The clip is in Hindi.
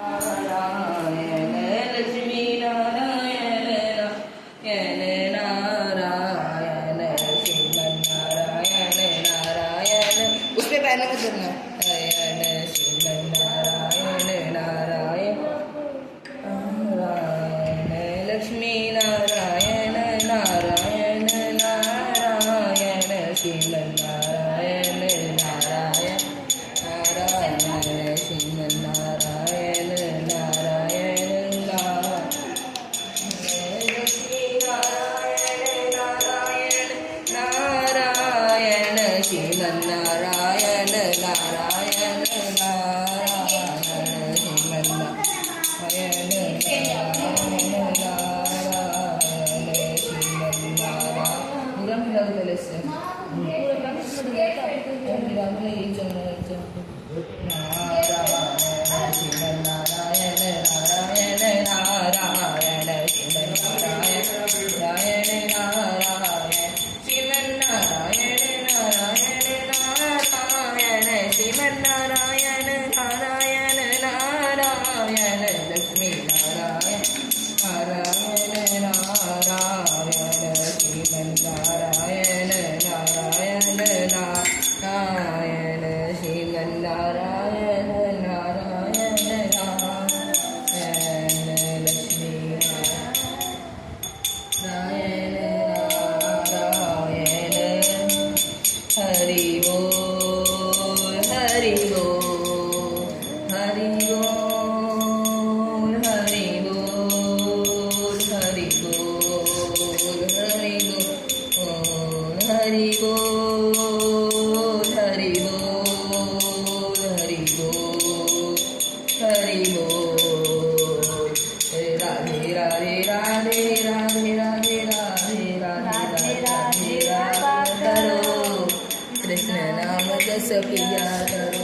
नारायण लक्ष्मी नारायण नारायण नारायण श्रीमन नारायण नारायण उसपे पैर मत धरना नारायण श्रीमन नारायण नारायण नारायण लक्ष्मी नारायण नारायण नारायण श्रीमन नारायण नारायण नारायण श्रीमन नारायण नारायण लक्ष्मी नारायण नारायण नारायण श्रीमन नारायण नारायण नारायण श्रीमन नारायण नारायण श्रीमन नारायण पूरा मिला दो पहले से पूरा मिला ये चलना नारायण श्रीमन नारायण नारायण नारायण श्रीमन नारायण नारायण नारायण श्रीमन नारायण नारायण नारायण श्रीमन नारायण नारायण नारायण लक्ष्मी नारायण नारायण नारायण श्रीमन नारायण नारायण नारायण श्रीमन नारायण नारायण नारायण लक्ष्मी नारायण नारायण हरि बोल हरि बोल हरि बोल हरि बोल हरि बोल हरि बोल हरि बोल हरि बोल हरि बोल हरि बोल राधे राधे राधे राधे राधे राधे राधे राधे राधे करो कृष्ण नाम जस पिया करो